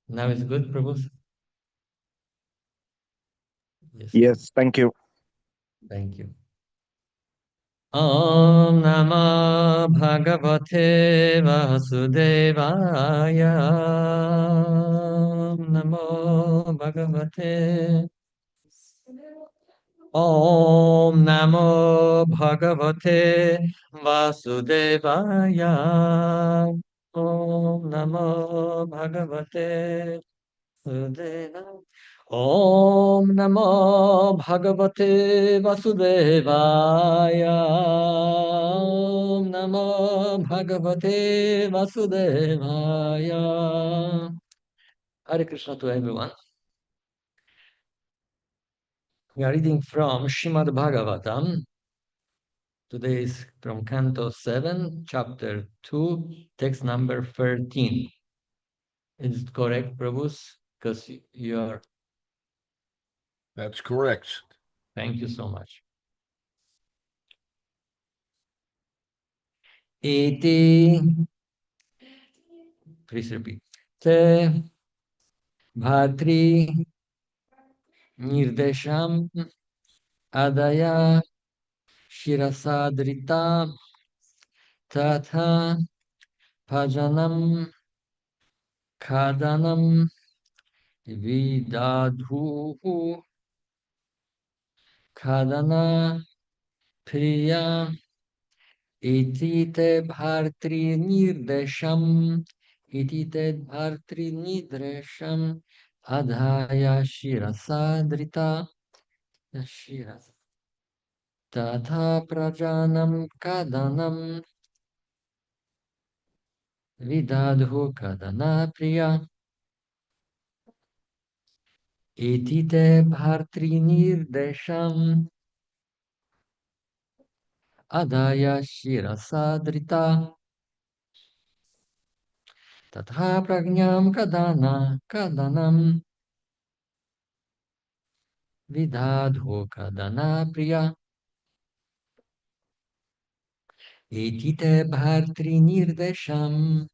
Now it's good, Prabhu? Yes. Yes, thank you. Thank you. Om Namo Bhagavate Vasudevaya. Om Namo Bhagavate. Om Namo Bhagavate Vasudevaya. Om Namo Bhagavate Vasudevaya. Om Namo Bhagavate Vasudevaya. Om Namo Bhagavate Vasudevaya. Hare Krishna to everyone. We are reading from Srimad Bhagavatam. Today is from Canto 7, Chapter 2, text number 13. Is it correct, Prabhus? Because you are... That's correct. Thank you so much. Iti, please repeat. Te bhatri nirdesham adaya shirasadrita tatha bhajanam khadanam vidadhu khadana priya iti te bhartri nirdesham adhaya shirasadrita shiras tatha prajanam kadanam vidadhu kadana priya iti te bhartri nirdesham adaya shirasadrita tatha prajnam kadanam vidadhu kadana priya iti te bhartri nirdesham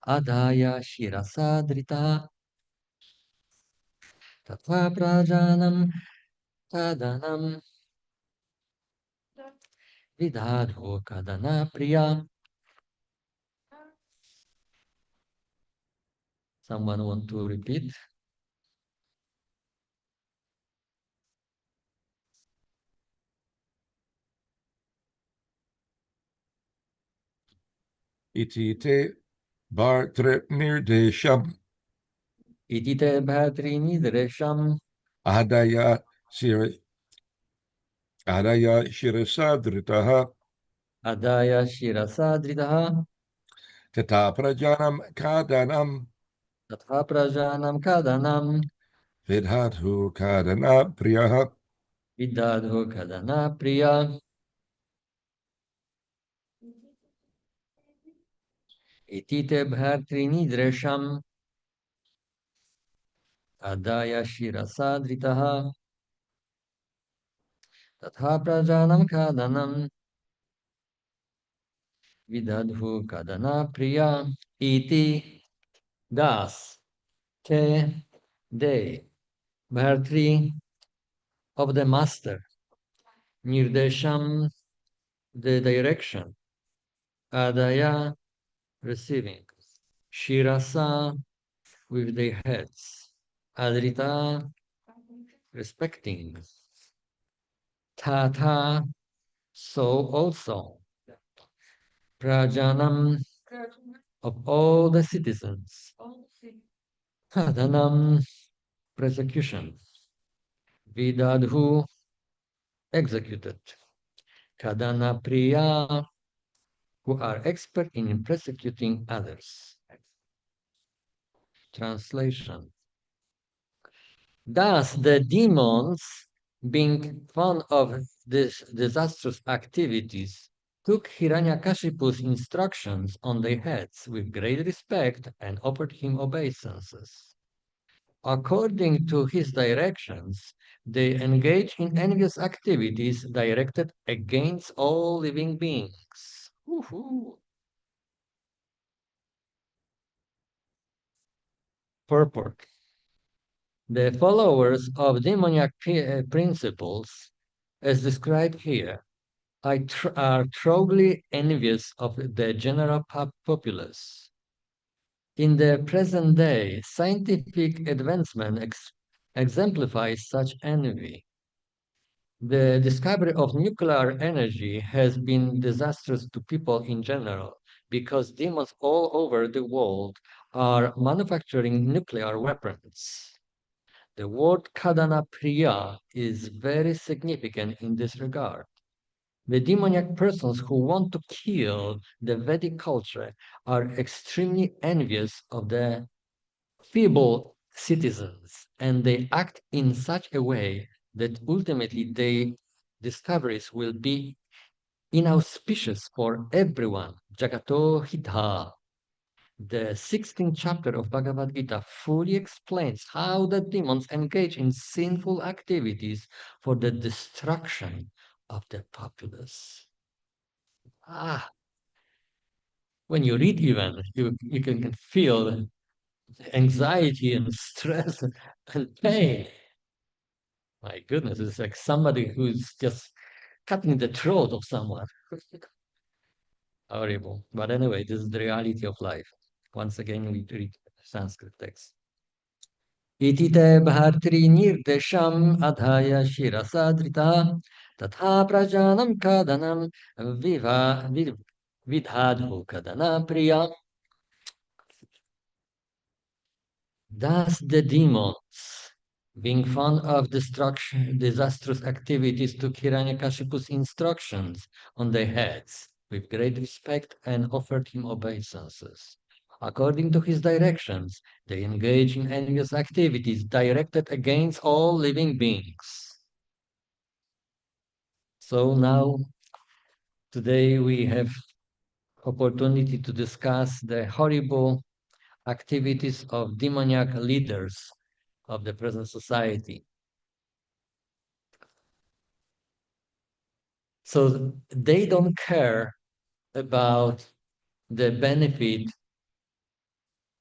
adaya shirasadrita tatha prajanam kadanam vidadhu kadana priya. Someone want to repeat? Iti te bhartre nirdesham Iti te bhatri nirdesham adaya shirasadritaha adaya shirasadritaha tata prajanam kadanam tatha prajanam kadanam vidhadhu kadana priyaha. vidadhu kadana priya. Iti te bhatri nirdesham adaya shirasadritaha tatha prajanam kadanam vidadhu kadana priya. Iti das te de bhartri of the master nirdesham the direction adaya receiving shirasa with their heads adrita respecting tata so also prajanam of all the citizens kadhanam persecution vidadhu executed kadana priya who are expert in persecuting others. Translation. Thus the demons, being fond of these disastrous activities, took Hiranyakashipu's instructions on their heads with great respect and offered him obeisances. According to his directions, they engaged in envious activities directed against all living beings. Woohoo! Purport. The followers of demoniac principles, as described here, are thoroughly envious of the general populace. In the present day, scientific advancement exemplifies such envy. The discovery of nuclear energy has been disastrous to people in general because demons all over the world are manufacturing nuclear weapons. The word Kadana Priya is very significant in this regard. The demoniac persons who want to kill the Vedic culture are extremely envious of the feeble citizens, and they act in such a way that ultimately their discoveries will be inauspicious for everyone. Jagato Hita. The 16th chapter of Bhagavad Gita fully explains how the demons engage in sinful activities for the destruction of the populace. When you read even, you can feel anxiety and stress and pain. My goodness, it's like somebody who's just cutting the throat of someone. Horrible. But anyway, this is the reality of life. Once again, we read Sanskrit text. Iti te bhartri nirdesham adhaya shirasadrita tatha prajanam kadanam vidhadhu kadana priya. Thus the demons, being fond of destruction, disastrous activities, took Hiranyakashipu's instructions on their heads with great respect and offered him obeisances. According to his directions, they engaged in envious activities directed against all living beings. So now, today we have opportunity to discuss the horrible activities of demoniac leaders of the present society. So they don't care about the benefit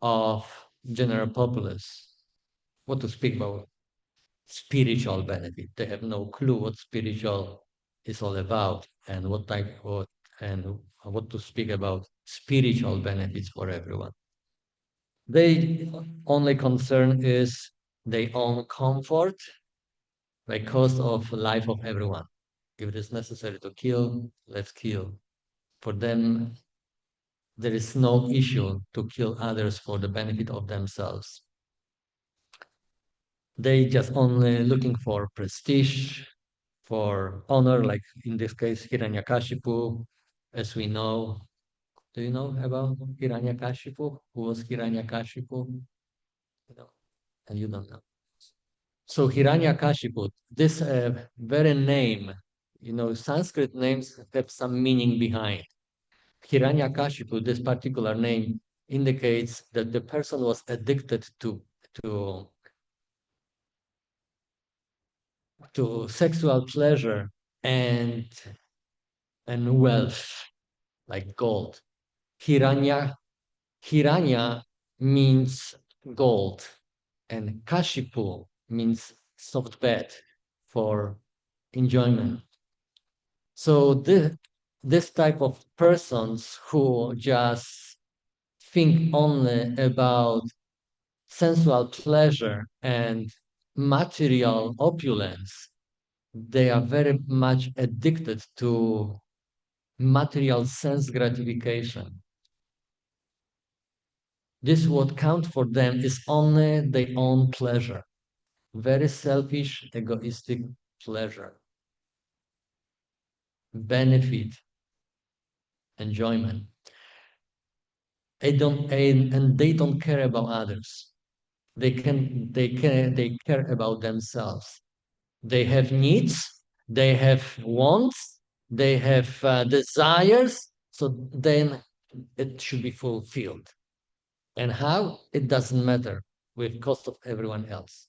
of general populace. What to speak about spiritual benefit? They have no clue what spiritual is all about and what to speak about spiritual benefits for everyone. Their only concern is their own comfort by cost of life of everyone. If it is necessary to kill, let's kill. For them, there is no issue to kill others for the benefit of themselves. They just only looking for prestige, for honor, like in this case, Hiranyakashipu, as we know. Do you know about Hiranyakashipu? Who was Hiranyakashipu? You know, and you don't know. So Hiranyakashipu, this very name, Sanskrit names have some meaning behind. Hiranyakashipu, this particular name, indicates that the person was addicted to sexual pleasure and wealth, like gold. Hiranya means gold, and Kashipu means soft bed for enjoyment. So this type of persons who just think only about sensual pleasure and material opulence, they are very much addicted to material sense gratification. This what count for them is only their own pleasure, very selfish, egoistic pleasure, benefit, enjoyment. And they don't care about others. They care about themselves. They have needs, they have wants, they have desires, so then it should be fulfilled. And how? It doesn't matter, with cost of everyone else.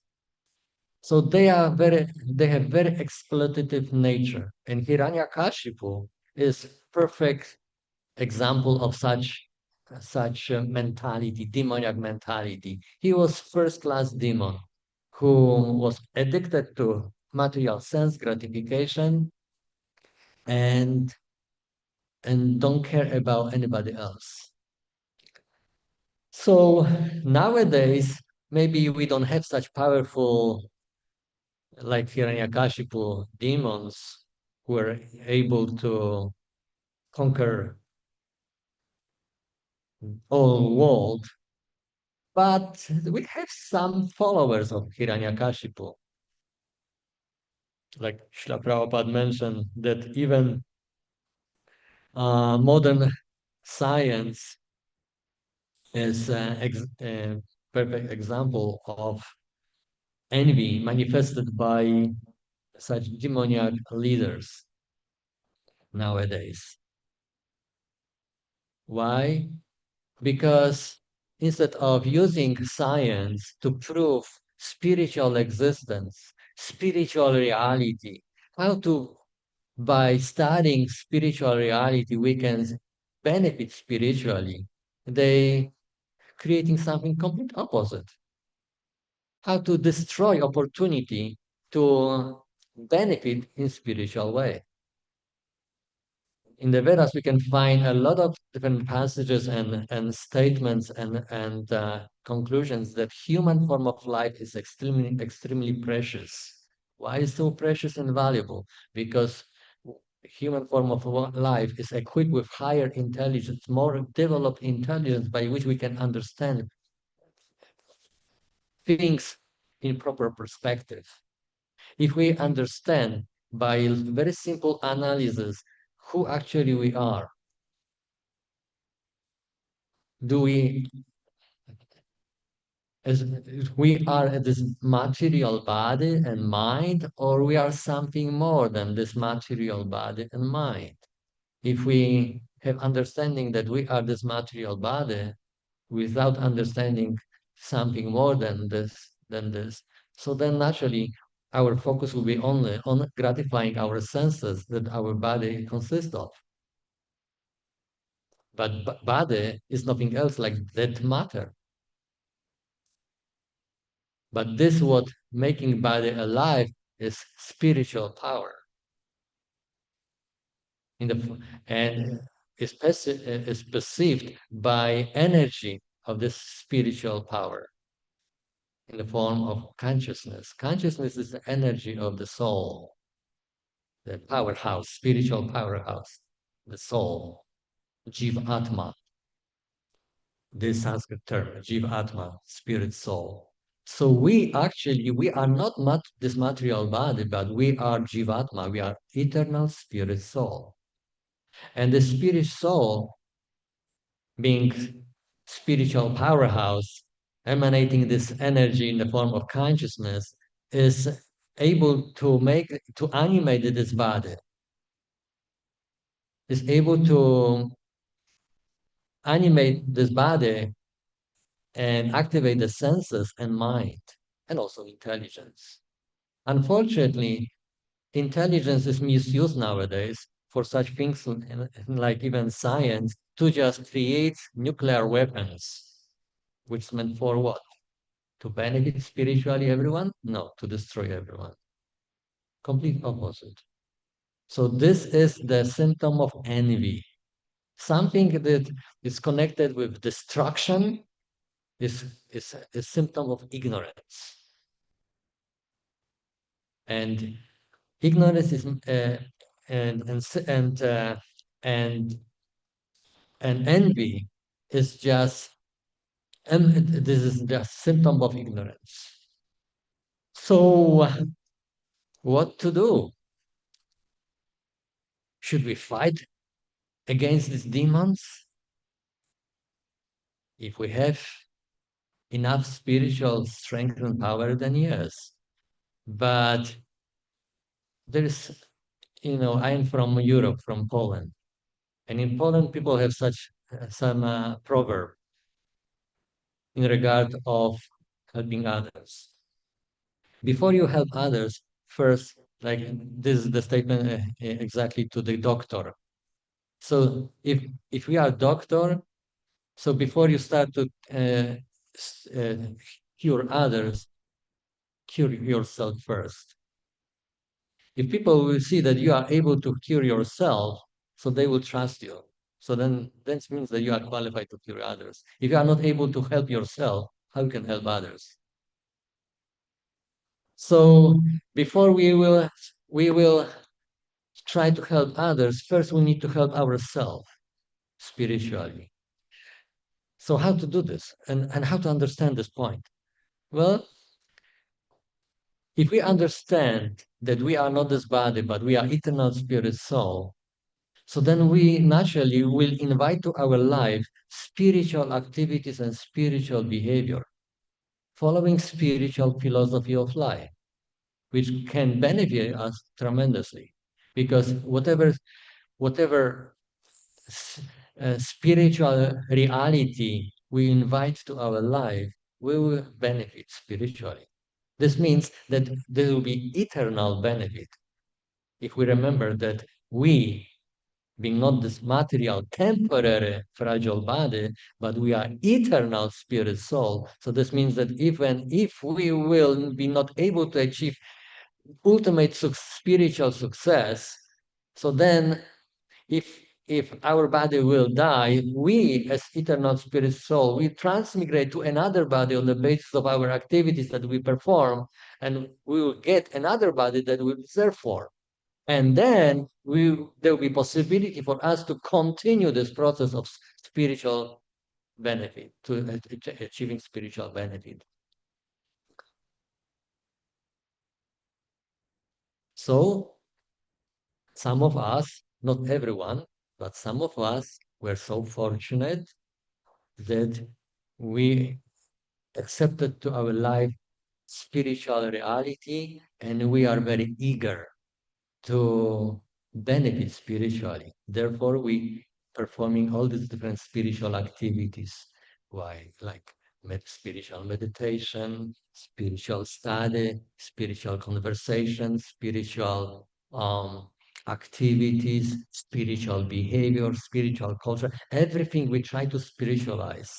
So they have very exploitative nature. And Hiranyakashipu is perfect example of such such mentality, demoniac mentality. He was first-class demon who was addicted to material sense gratification and don't care about anybody else. So nowadays, maybe we don't have such powerful, like Hiranyakashipu demons who were able to conquer all world, but we have some followers of Hiranyakashipu. Like Srila Prabhupada mentioned that even modern science is a perfect example of envy manifested by such demoniac leaders nowadays. Why? Because instead of using science to prove spiritual existence, spiritual reality, how to, by studying spiritual reality, we can benefit spiritually, they creating something complete opposite. How to destroy opportunity to benefit in spiritual way. In the Vedas, we can find a lot of different passages and statements and conclusions that human form of life is extremely precious. Why is so precious and valuable? Because human form of life is equipped with higher intelligence, more developed intelligence by which we can understand things in proper perspective. If we understand by very simple analysis who actually we are, do we as we are this material body and mind, or we are something more than this material body and mind? If we have understanding that we are this material body without understanding something more than this, so then naturally our focus will be only on gratifying our senses that our body consists of. But body is nothing else like that matter. But this what making body alive is spiritual power. In the and is perceived by energy of this spiritual power in the form of consciousness. Consciousness is the energy of the soul, the powerhouse, spiritual powerhouse, the soul, Jiva Atma, this Sanskrit term, Jiva Atma, spirit soul. So we actually, we are not this material body, but we are Jivatma, we are eternal spirit soul. And the spirit soul, being spiritual powerhouse, emanating this energy in the form of consciousness, is able to animate this body, is able to animate this body and activate the senses and mind, and also intelligence. Unfortunately, intelligence is misused nowadays for such things like even science to just create nuclear weapons, which is meant for what? To benefit spiritually everyone? No, to destroy everyone. Complete opposite. So this is the symptom of envy. Something that is connected with destruction is a symptom of ignorance. And ignorance is and and uh, and and envy is just this is just symptom of ignorance. So what to do? Should we fight against these demons? If we have enough spiritual strength and power, then yes. But there is, I am from Europe, from Poland, and in Poland people have such some proverb in regard of helping others. Before you help others, first, like this is the statement exactly to the doctor. So if we are doctor, So before you start to cure others, cure yourself first. If people will see that you are able to cure yourself, so they will trust you. So then that means that you are qualified to cure others. If you are not able to help yourself, how you can help others? So before we will try to help others, first we need to help ourselves spiritually. So how to do this and how to understand this point? Well, if we understand that we are not this body, but we are eternal spirit soul, so then we naturally will invite to our life spiritual activities and spiritual behavior, following spiritual philosophy of life, which can benefit us tremendously. Because whatever spiritual reality we invite to our life, we will benefit spiritually. This means that there will be eternal benefit if we remember that we, being not this material, temporary, fragile body, but we are eternal spirit soul. So this means that even if we will be not able to achieve ultimate spiritual success, so then if our body will die, we as eternal spirit soul, we transmigrate to another body on the basis of our activities that we perform, and we will get another body that we serve for. And then there will be possibility for us to continue this process of spiritual benefit, to achieving spiritual benefit. So some of us, not everyone, but some of us were so fortunate that we accepted to our life spiritual reality, and we are very eager to benefit spiritually. Therefore, we performing all these different spiritual activities, why like spiritual meditation, spiritual study, spiritual conversation, spiritual activities, spiritual behavior, spiritual culture, everything we try to spiritualize.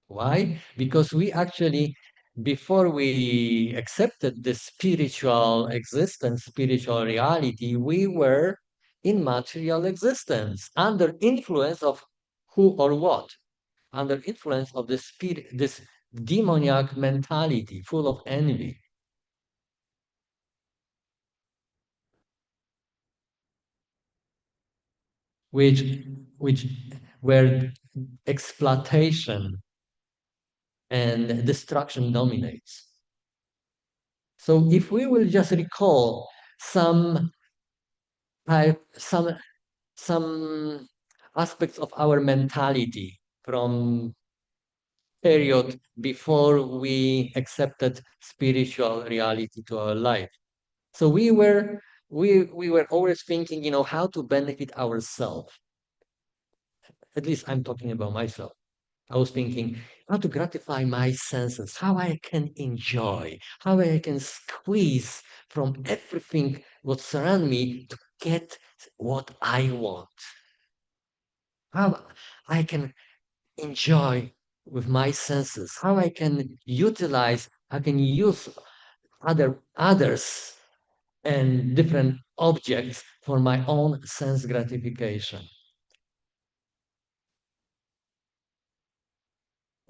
Why? Because we actually, before we accepted the spiritual existence, spiritual reality, we were in material existence under influence of who or what? Under influence of the spirit, this demoniac mentality full of envy, which which where exploitation and destruction dominates. So if we will just recall some some some aspects of our mentality from period before we accepted spiritual reality to our life. So we were always thinking, how to benefit ourselves. At least I'm talking about myself. I was thinking how to gratify my senses, how I can enjoy, how I can squeeze from everything what surround me to get what I want. How I can enjoy with my senses, how I can utilize, I can use others and different objects for my own sense gratification.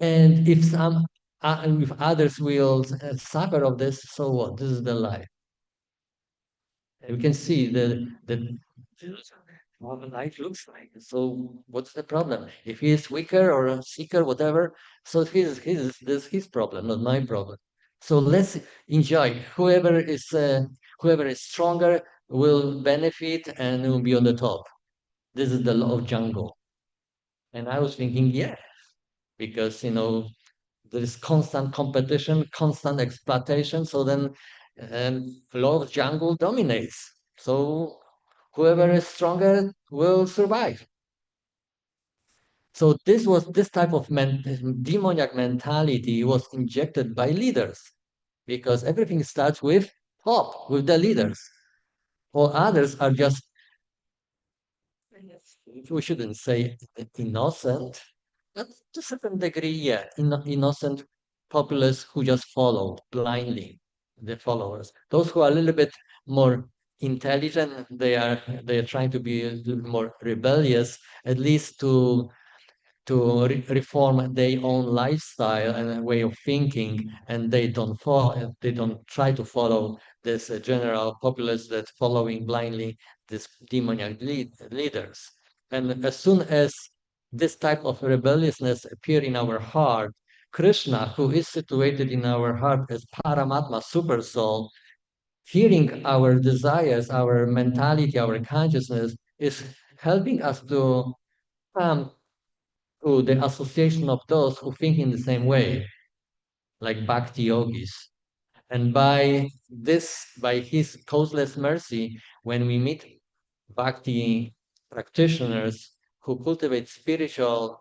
And if others will suffer of this, so what? This is the life. And we can see that how the life looks like. So what's the problem? If he is weaker or sicker, whatever, so this is his problem, not my problem. So let's enjoy. Whoever is stronger will benefit and will be on the top. This is the law of jungle. And I was thinking, yeah, because there is constant competition, constant exploitation. So then law of jungle dominates. So whoever is stronger will survive. So this type of demoniac mentality was injected by leaders, because everything starts with top, with the leaders. All others are just, we shouldn't say innocent, But to a certain degree, yeah, innocent populace who just follow blindly the followers. Those who are a little bit more intelligent, they are trying to be a little bit more rebellious, at least to reform their own lifestyle and way of thinking, and they don't try to follow this general populace that following blindly these demoniac leaders. And as soon as this type of rebelliousness appear in our heart, Krishna, who is situated in our heart as Paramatma, super soul, hearing our desires, our mentality, our consciousness, is helping us to come to the association of those who think in the same way, like bhakti yogis. And by his causeless mercy, when we meet bhakti practitioners who cultivate spiritual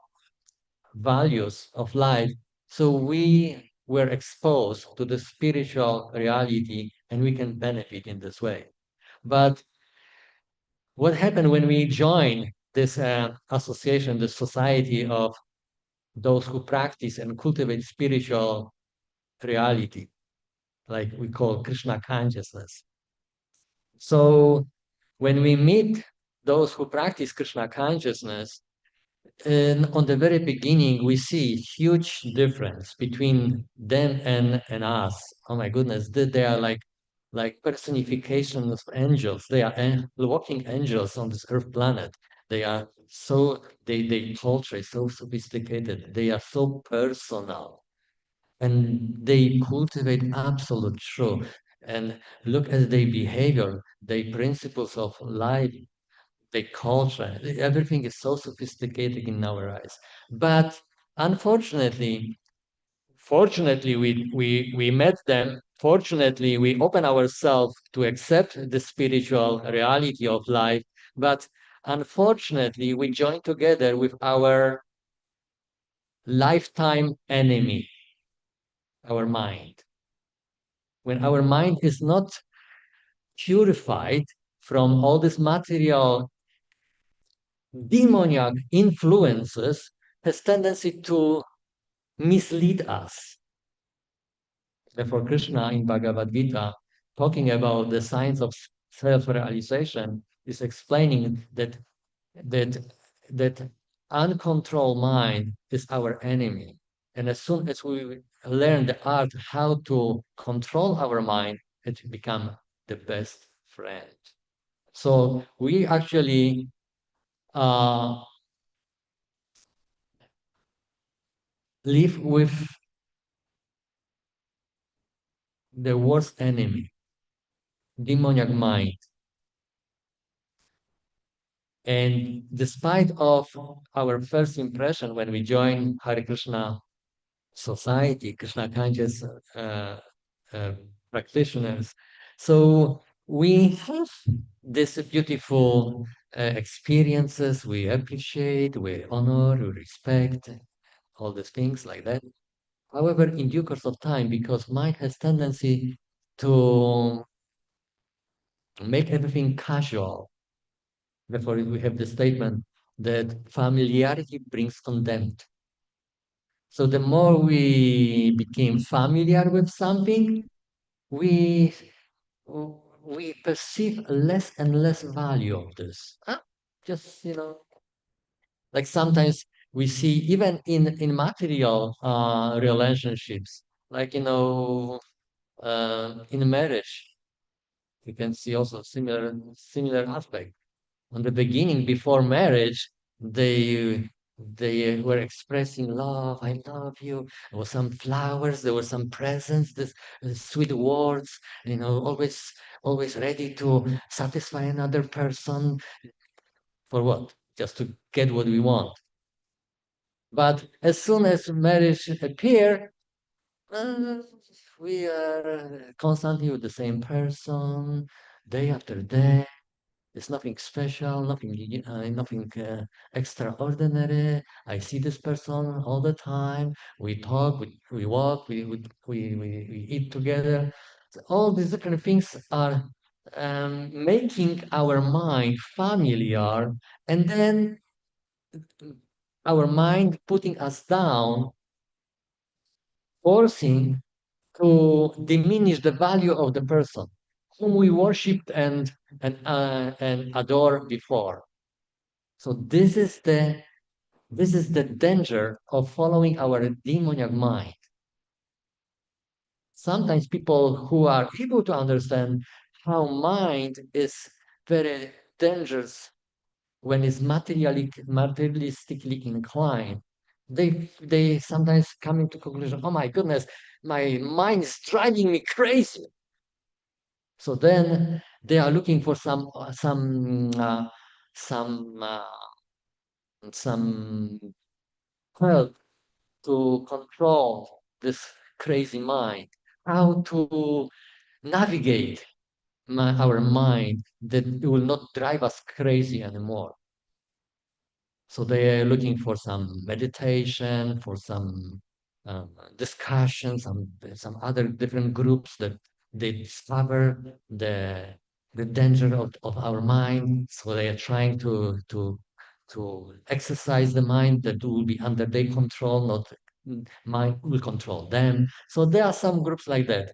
values of life, so we were exposed to the spiritual reality and we can benefit in this way. But what happened when we join this association, the society of those who practice and cultivate spiritual reality, like we call Krishna consciousness? So when we meet those who practice Krishna consciousness, and on the very beginning, we see huge difference between them and us. Oh my goodness, they are like personifications of angels. They are walking angels on this earth planet. They are they portray so sophisticated. They are so personal, and they cultivate absolute truth. And look at their behavior, their principles of life, their culture. Everything is so sophisticated in our eyes. But unfortunately, fortunately, we met them. Fortunately, we open ourselves to accept the spiritual reality of life. But unfortunately, we join together with our lifetime enemy, our mind. When our mind is not purified from all this material demoniac influences, has tendency to mislead us. Therefore, Krishna in Bhagavad Gita, talking about the science of self-realization, is explaining that that uncontrolled mind is our enemy. And as soon as we learn the art how to control our mind, it becomes the best friend. So we actually uh, live with the worst enemy, demoniac mind. And despite of our first impression when we join Hare Krishna society, Krishna conscious uh, practitioners, so we have these beautiful experiences. We appreciate, we honor, we respect, all these things like that. However, in due course of time, because mind has tendency to make everything casual. Therefore, we have the statement that familiarity brings contempt. So the more we became familiar with something, we we perceive less and less value of this. Just like sometimes we see even in material relationships, like in marriage, you can see also similar aspect. On the beginning, before marriage, they were expressing love. I love you. There were some flowers. There were some presents. This sweet words. Always ready to satisfy another person for what? Just to get what we want. But as soon as marriage appear, uh, we are constantly with the same person, day after day. There's nothing special, nothing extraordinary. I see this person all the time. We talk, we walk, we eat together. So all these different things are making our mind familiar, and then our mind putting us down, forcing to diminish the value of the person whom we worshipped and adore before. So this is the danger of following our demoniac mind. Sometimes people who are able to understand how mind is very dangerous when it's materialistically inclined, they sometimes come into conclusion, oh my goodness, my mind is driving me crazy. So then they are looking for some some help to control this crazy mind, how to navigate our mind that it will not drive us crazy anymore. So they are looking for some meditation, for some discussion, some other different groups that they discover the danger of our mind. So they are trying to exercise the mind that will be under their control, not mind will control them. So there are some groups like that.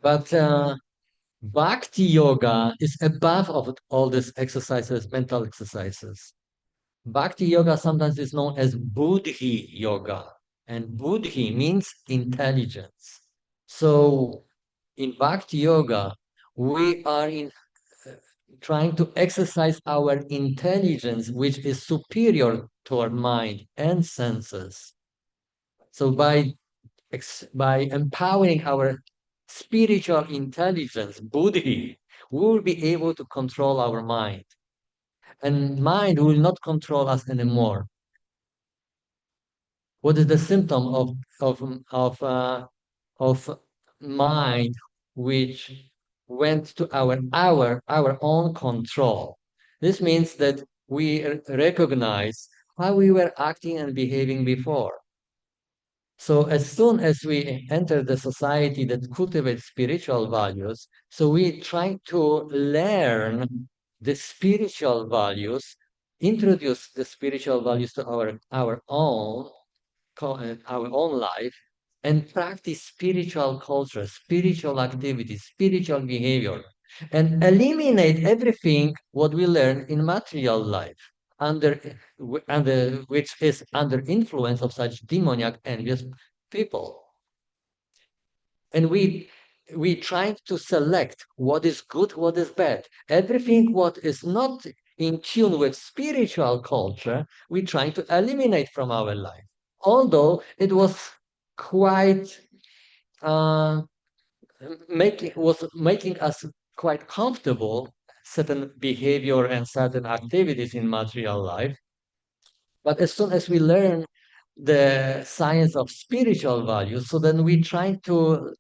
But Bhakti yoga is above of all these exercises, mental exercises. Bhakti yoga sometimes is known as Buddhi yoga, and Buddhi means intelligence. So in Bhakti yoga, we are uh, trying to exercise our intelligence, which is superior to our mind and senses. So by empowering our spiritual intelligence, Buddhi, we will be able to control our mind. And mind will not control us anymore. What is the symptom of of uh, of mind which went to our own control? This means that we recognize how we were acting and behaving before. So as soon as we enter the society that cultivates spiritual values, so we try to learn the spiritual values, introduce the spiritual values to our own life, and practice spiritual culture, spiritual activities, spiritual behavior, and eliminate everything what we learn in material life under, which is under influence of such demoniac envious people. And we try to select what is good, what is bad. Everything what is not in tune with spiritual culture, we try to eliminate from our life. Although it was quite uh, making us quite comfortable certain behavior and certain activities in material life. But as soon as we learn the science of spiritual values, so then we try to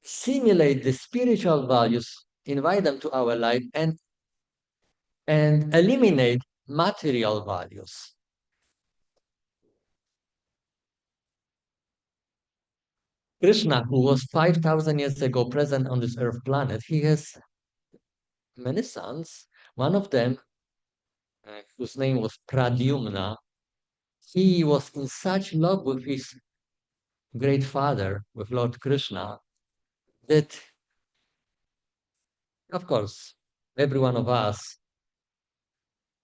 simulate the spiritual values, invite them to our life, and eliminate material values. Krishna, who was 5,000 years ago present on this earth planet, he has many sons. One of them, whose name was Pradyumna, he was in such love with his great father, with Lord Krishna, that, of course, every one of us,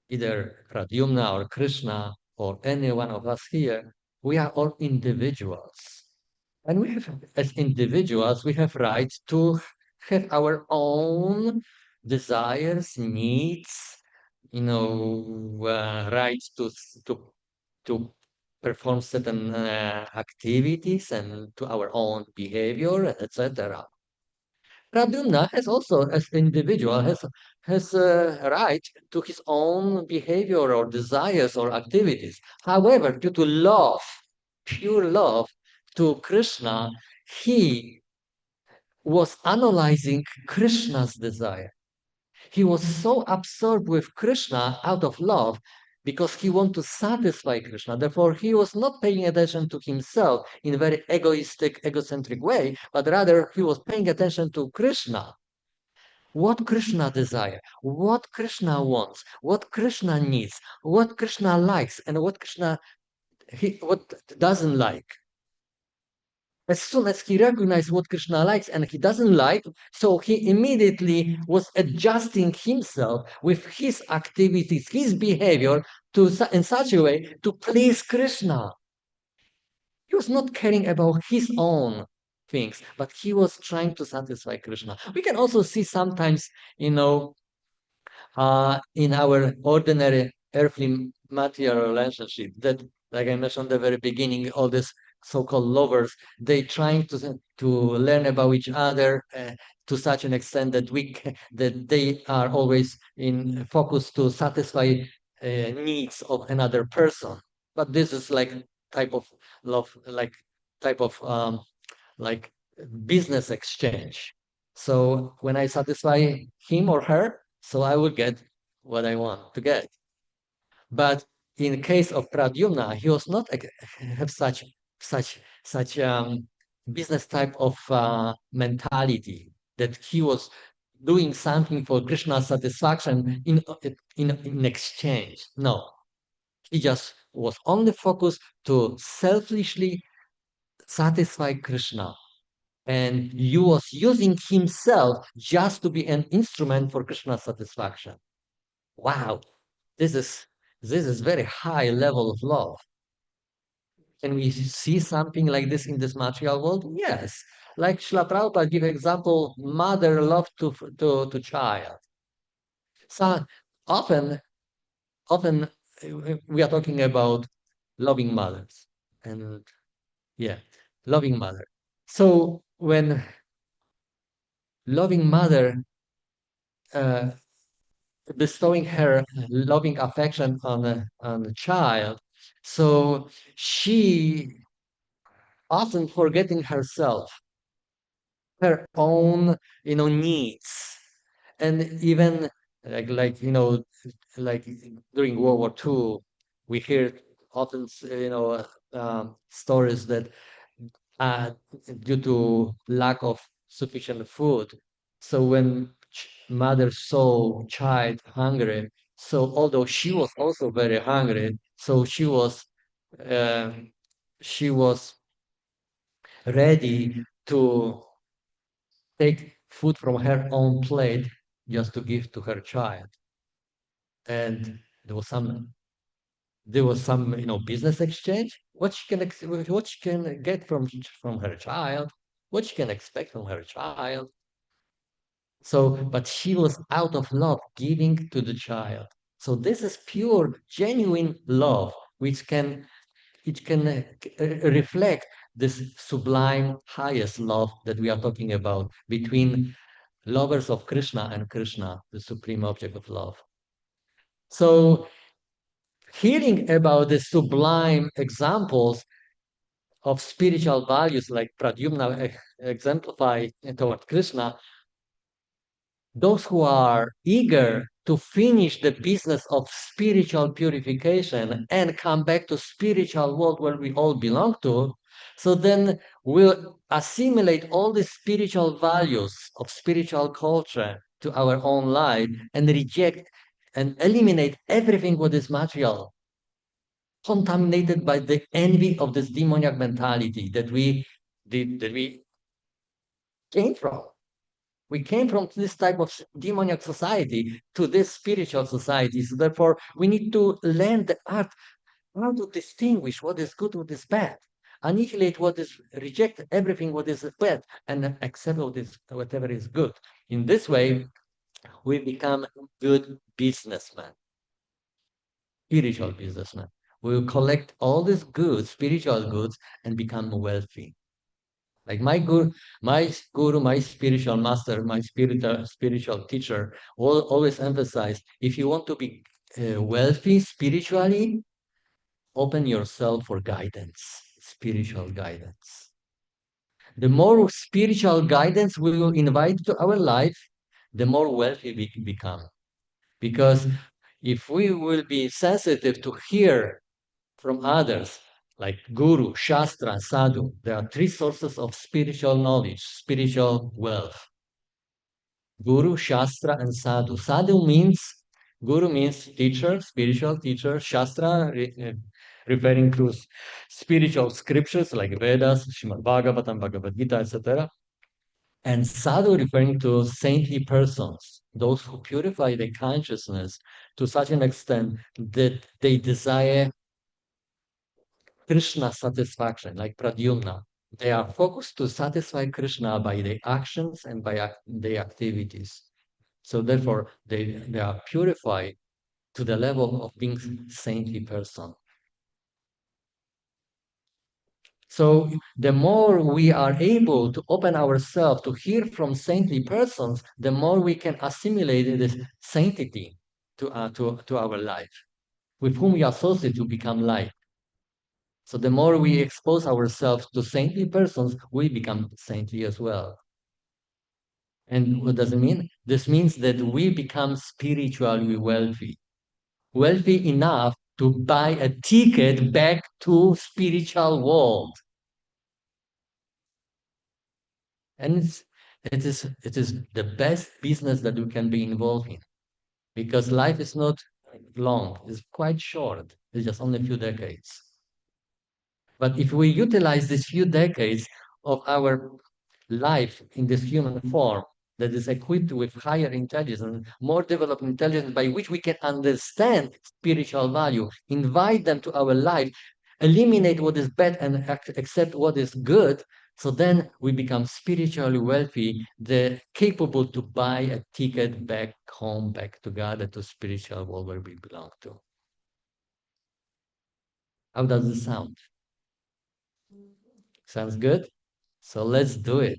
either Pradyumna or Krishna or any one of us here, we are all individuals. And we have, as individuals, we have right to have our own desires, needs, right to perform certain activities and to our own behavior, etc. Pradyumna has also, as individual, has a right to his own behavior or desires or activities. However, due to love, pure love to Krishna, he was analyzing Krishna's desire. He was so absorbed with Krishna out of love because he wanted to satisfy Krishna. Therefore, he was not paying attention to himself in a very egoistic, egocentric way, but rather he was paying attention to Krishna. what Krishna desires, what Krishna wants, what Krishna needs, what Krishna likes, and what Krishna what doesn't like. As soon as he recognized what Krishna likes and he doesn't like, so he immediately was adjusting himself with his activities, his behavior in such a way to please Krishna. He was not caring about his own things, but he was trying to satisfy Krishna. We can also see sometimes, in our ordinary earthly material relationship that, like I mentioned at the very beginning, all these so-called lovers, they trying to learn about each other to such an extent that that they are always in focus to satisfy needs of another person. But this is like type of love, like type of like business exchange. So when I satisfy him or her, so I will get what I want to get. But in case of Pradyumna, he was not have such business type of mentality that he was doing something for Krishna's satisfaction in exchange. No, he just was only focused to selfishly satisfy Krishna, and he was using himself just to be an instrument for Krishna's satisfaction. Wow, this is this is very high level of love. Can we see something like this in this material world? Yes. Like Srila Prabhupada give example, mother love to child. So often, often we are talking about loving mothers. And yeah, loving mother. So when loving mother uh, bestowing her loving affection on a child, so she often forgetting herself, her own needs, and even like during World War II, we hear often stories that uh, due to lack of sufficient food. So when mother saw child hungry, so although she was also very hungry, so um, she was ready to take food from her own plate just to give to her child. And there was some business exchange. What she can get from her child, what she can expect from her child. So, but she was out of love, giving to the child. So this is pure, genuine love, which can reflect this sublime, highest love that we are talking about between lovers of Krishna and Krishna, the supreme object of love. So, hearing about the sublime examples of spiritual values like Pradyumna exemplify toward Krishna, those who are eager to finish the business of spiritual purification and come back to spiritual world where we all belong to, so then we'll assimilate all the spiritual values of spiritual culture to our own life and reject and eliminate everything what is material, contaminated by the envy of this demoniac mentality that we came from. We came from this type of demoniac society to this spiritual society. So therefore, we need to learn the art how to distinguish what is good, what is bad, annihilate what is, reject everything what is bad, and accept whatever is good. In this way, we become good businessmen, spiritual businessmen. We will collect all these goods, spiritual goods, and become wealthy. Like my guru, my spiritual master, my spiritual teacher always emphasized, if you want to be wealthy spiritually, open yourself for guidance, spiritual guidance. The more spiritual guidance we will invite to our life, the more wealthy we become. Because if we will be sensitive to hear from others, like Guru, Shastra, Sadhu. There are three sources of spiritual knowledge, spiritual wealth. Guru, Shastra, and Sadhu. Sadhu means, Guru means teacher, spiritual teacher. Shastra, referring to spiritual scriptures like Vedas, Srimad Bhagavatam, Bhagavad Gita, etc. And sadhu referring to saintly persons, those who purify their consciousness to such an extent that they desire Krishna satisfaction, like Pradyumna. They are focused to satisfy Krishna by their actions and by their activities. So therefore, they are purified to the level of being saintly person. So the more we are able to open ourselves to hear from saintly persons, the more we can assimilate this sanctity to our life, with whom we associate to become light. So the more we expose ourselves to saintly persons, we become saintly as well. And what does it mean? This means that we become spiritually wealthy, wealthy enough to buy a ticket back to spiritual world. And it is the best business that you can be involved in, because life is not long, it's quite short. It's just only a few decades. But if we utilize these few decades of our life in this human form that is equipped with higher intelligence, more developed intelligence by which we can understand spiritual value, invite them to our life, eliminate what is bad and accept what is good, so then we become spiritually wealthy, capable to buy a ticket back home, back to God, to spiritual world where we belong to. How does it sound? Sounds good? So let's do it.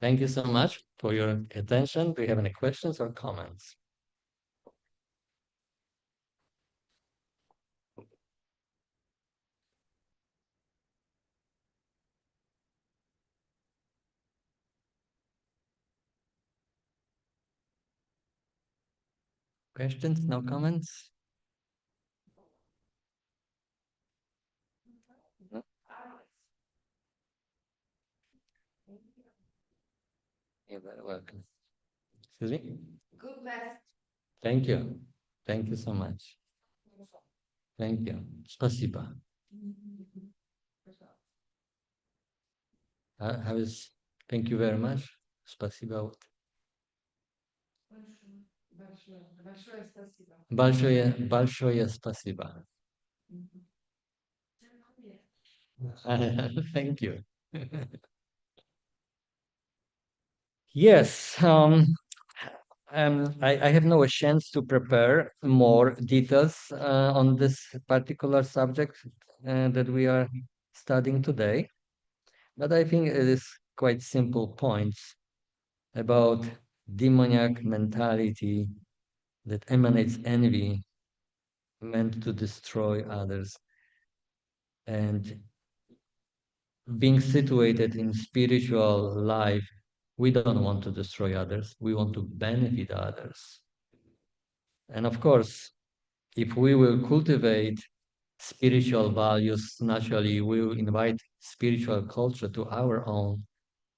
Thank you so much for your attention. Do you have any questions or comments? Questions? No comments? No? You're very welcome. Excuse me? Thank you. Thank you so much. Thank you. Спасибо. How is, thank you very much. Спасибо. Большое спасибо. Thank you. Yes, I have no chance to prepare more details on this particular subject that we are studying today, but I think it is quite simple points about demoniac mentality that emanates envy, meant to destroy others, and being situated in spiritual life, we don't want to destroy others, we want to benefit others. And of course, if we will cultivate spiritual values, naturally we will invite spiritual culture to our own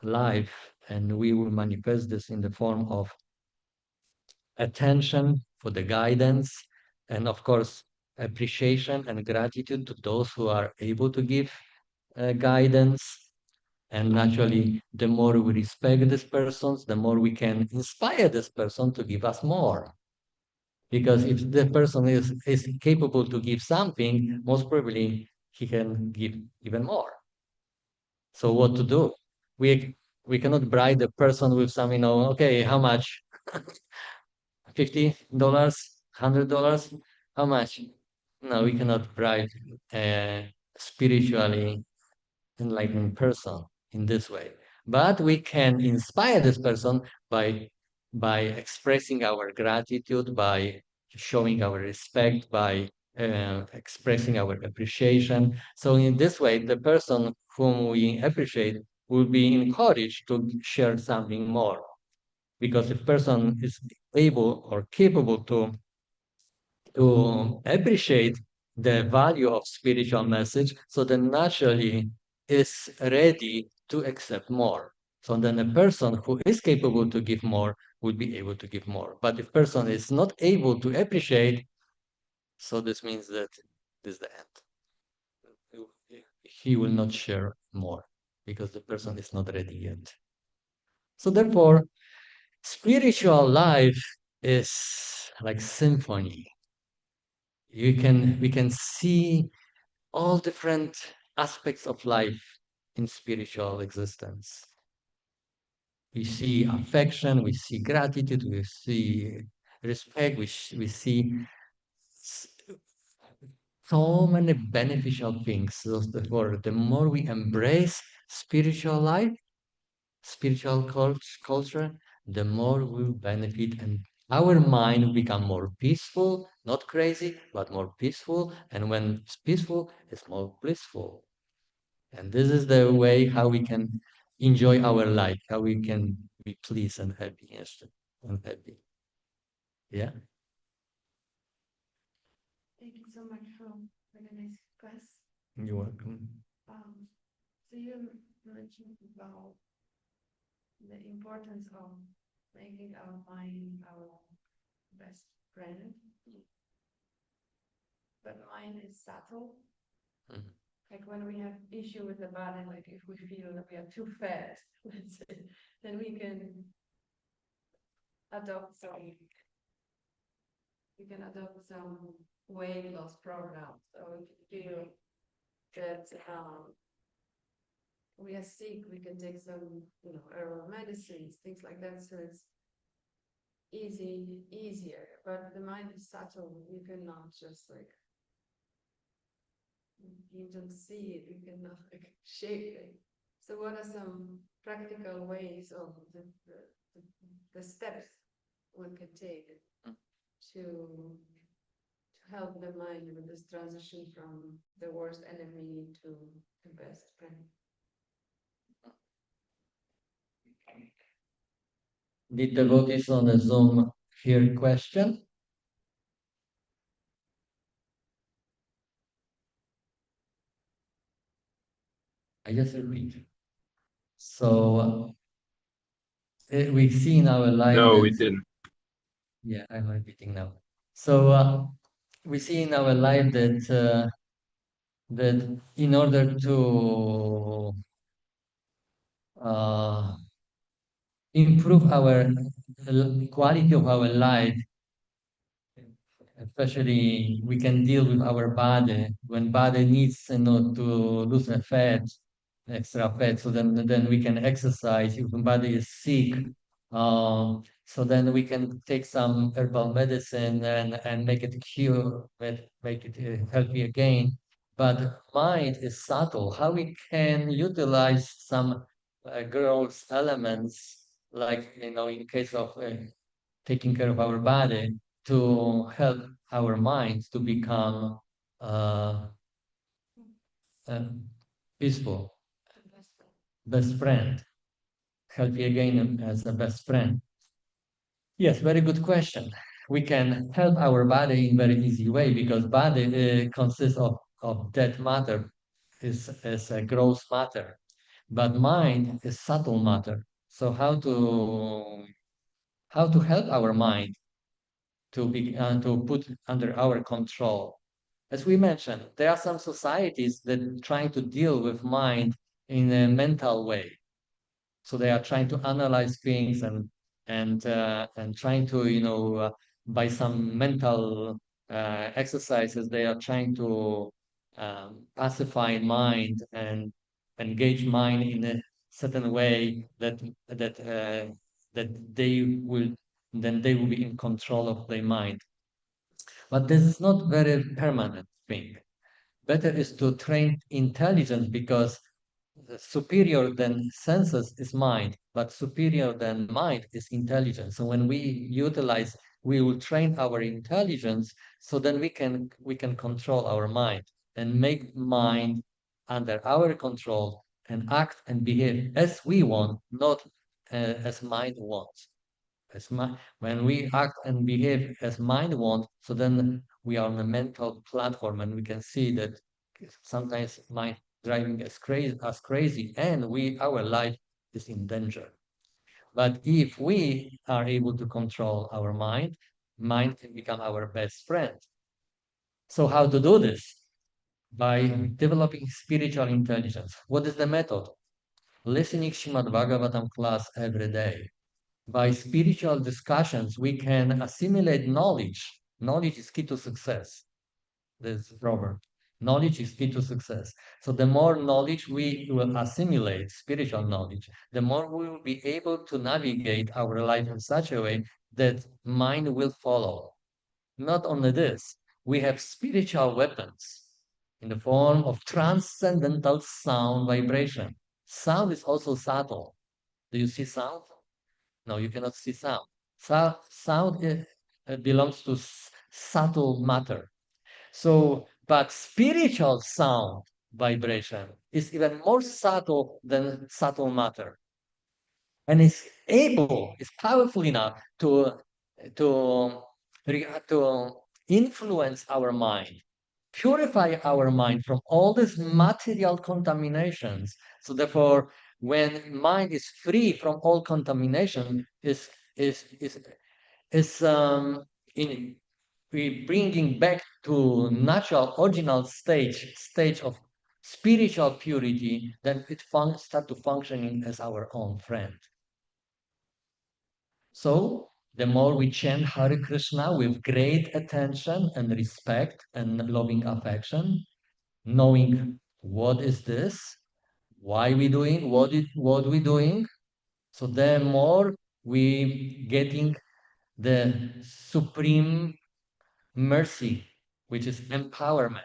life, and we will manifest this in the form of attention for the guidance, and of course, appreciation and gratitude to those who are able to give guidance. And naturally, the more we respect these persons, the more we can inspire this person to give us more. Because if the person is capable to give something, most probably he can give even more. So what to do? We cannot bribe the person with some, okay, how much? $50, $100? How much? No, we cannot bribe a spiritually enlightened person in this way. But we can inspire this person by expressing our gratitude, by showing our respect, by expressing our appreciation. So in this way, the person whom we appreciate will be encouraged to share something more. Because if person is able or capable to appreciate the value of spiritual message, so then naturally is ready to accept more. So then a person who is capable to give more will be able to give more. But if person is not able to appreciate, so this means that this is the end. He will not share more because the person is not ready yet. So therefore, spiritual life is like symphony. We can see all different aspects of life in spiritual existence. We see affection, we see gratitude, we see respect, we see so many beneficial things. So therefore, the more we embrace spiritual life, spiritual culture, the more we'll benefit and our mind will become more peaceful, not crazy, but more peaceful. And when it's peaceful, it's more blissful. And this is the way how we can enjoy our life, how we can be pleased and happy and happy. Yeah. Thank you so much for the nice class. You're welcome. So you mentioned about the importance of making our mind our best friend. But mind is subtle. Mhm. Like when we have issue with the body, like if we feel that we are too fat, let's say, then we can adopt some weight loss programs. So if you feel that we are sick, we can take some, herbal medicines, things like that. So it's easier. But the mind is subtle. You cannot just like you don't see it. You cannot like shape it. So what are some practical ways of the steps one can take to help the mind with this transition from the worst enemy to the best friend? Did devotees on the Zoom hear question? I just repeat. So we see in our life No, that, we didn't. yeah, I'm repeating now. So we see in our life that that in order to uh, improve our quality of our life, especially we can deal with our body when body needs to lose a fat, extra fat, so then we can exercise if the body is sick. So then we can take some herbal medicine and make it cure, make it healthy again. But mind is subtle. How we can utilize some growth elements, like in case of taking care of our body, to help our minds to become uh, peaceful, best friend, healthy again as a best friend. Yes, very good question. We can help our body in very easy way because body consists of dead matter, is a gross matter, but mind is subtle matter. So how to help our mind to put under our control? As we mentioned, there are some societies that try to deal with mind in a mental way. So they are trying to analyze things and trying to by some mental exercises they are trying to pacify mind and engage mind in a certain way that they will be in control of their mind. But this is not very permanent thing. Better is to train intelligence because superior than senses is mind, but superior than mind is intelligence. So when we will train our intelligence, so then we can control our mind and make mind under our control and act and behave as we want, not as mind wants. When we act and behave as mind wants, so then we are on a mental platform and we can see that sometimes mind driving us crazy and our life is in danger. But if we are able to control our mind, mind can become our best friend. So how to do this? By developing spiritual intelligence. What is the method? Listening Srimad Bhagavatam class every day. By spiritual discussions, we can assimilate knowledge. Knowledge is key to success. This is Robert. Knowledge is key to success. So the more knowledge we will assimilate, spiritual knowledge, the more we will be able to navigate our life in such a way that mind will follow. Not only this, we have spiritual weapons in the form of transcendental sound vibration. Sound is also subtle. Do you see sound? No, you cannot see sound. Sound belongs to subtle matter. So, but spiritual sound vibration is even more subtle than subtle matter. And is powerful enough to, to influence our mind, purify our mind from all these material contaminations. So therefore, when mind is free from all contamination, is is is in we bringing back to natural original stage of spiritual purity, then it start to functioning as our own friend. So the more we chant Hare Krishna with great attention and respect and loving affection, knowing what is this, why we doing, what we doing, so the more we getting the supreme mercy, which is empowerment,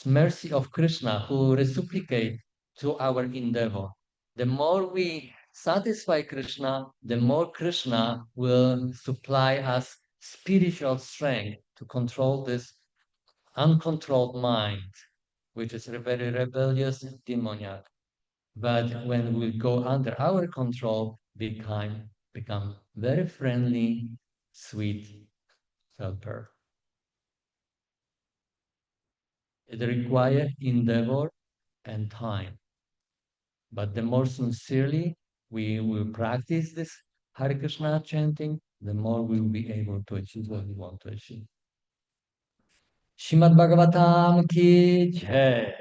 mercy of Krishna who reciprocate to our endeavor. The more we satisfy Krishna, the more Krishna will supply us spiritual strength to control this uncontrolled mind, which is very rebellious and demoniac. But when we go under our control, become very friendly, sweet helper. It requires endeavor and time. But the more sincerely we will practice this Hare Krishna chanting, the more we will be able to achieve what we want to achieve. Srimad Bhagavatam ki jai.